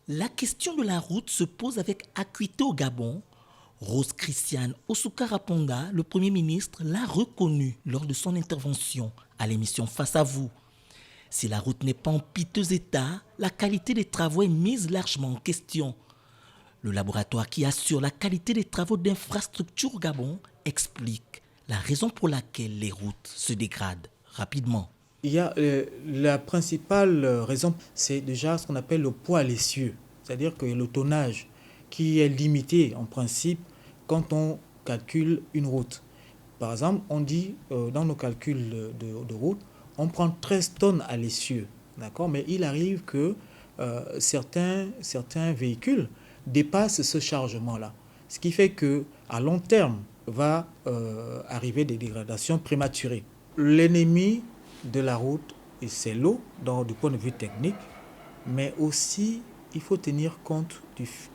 La question de la route se pose avec acuité au Gabon. Rose Christiane Osuka-Raponda, le Premier ministre, l'a reconnu lors de son intervention à l'émission Face à vous. Si la route n'est pas en piteux état, la qualité des travaux est mise largement en question. Le laboratoire qui assure la qualité des travaux d'infrastructure au Gabon explique la raison pour laquelle les routes se dégradent rapidement. Il y a la principale raison, c'est déjà ce qu'on appelle le poids à l'essieu, c'est-à-dire que le tonnage qui est limité en principe quand on calcule une route. Par exemple, on dit dans nos calculs de route, on prend 13 tonnes à l'essieu, d'accord? Mais il arrive que certains véhicules dépassent ce chargement-là, ce qui fait que à long terme va arriver des dégradations prématurées. L'ennemi de la route, et c'est l'eau, du point de vue technique, mais aussi il faut tenir compte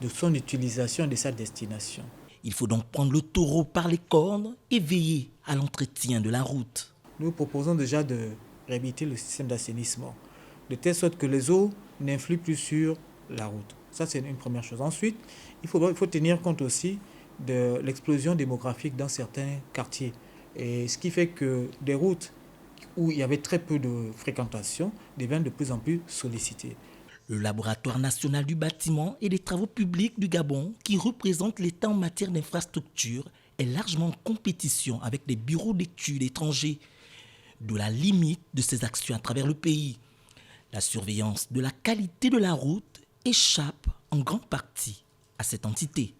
de son utilisation et de sa destination. Il faut donc prendre le taureau par les cornes et veiller à l'entretien de la route. Nous proposons déjà de réhabiliter le système d'assainissement, de telle sorte que les eaux n'influent plus sur la route. Ça, c'est une première chose. Ensuite, il faut tenir compte aussi de l'explosion démographique dans certains quartiers. Et ce qui fait que des routes où il y avait très peu de fréquentation deviennent de plus en plus sollicitées. Le Laboratoire national du bâtiment et des travaux publics du Gabon, qui représente l'État en matière d'infrastructure, est largement en compétition avec des bureaux d'études étrangers, de la limite de ses actions à travers le pays. La surveillance de la qualité de la route échappe en grande partie à cette entité.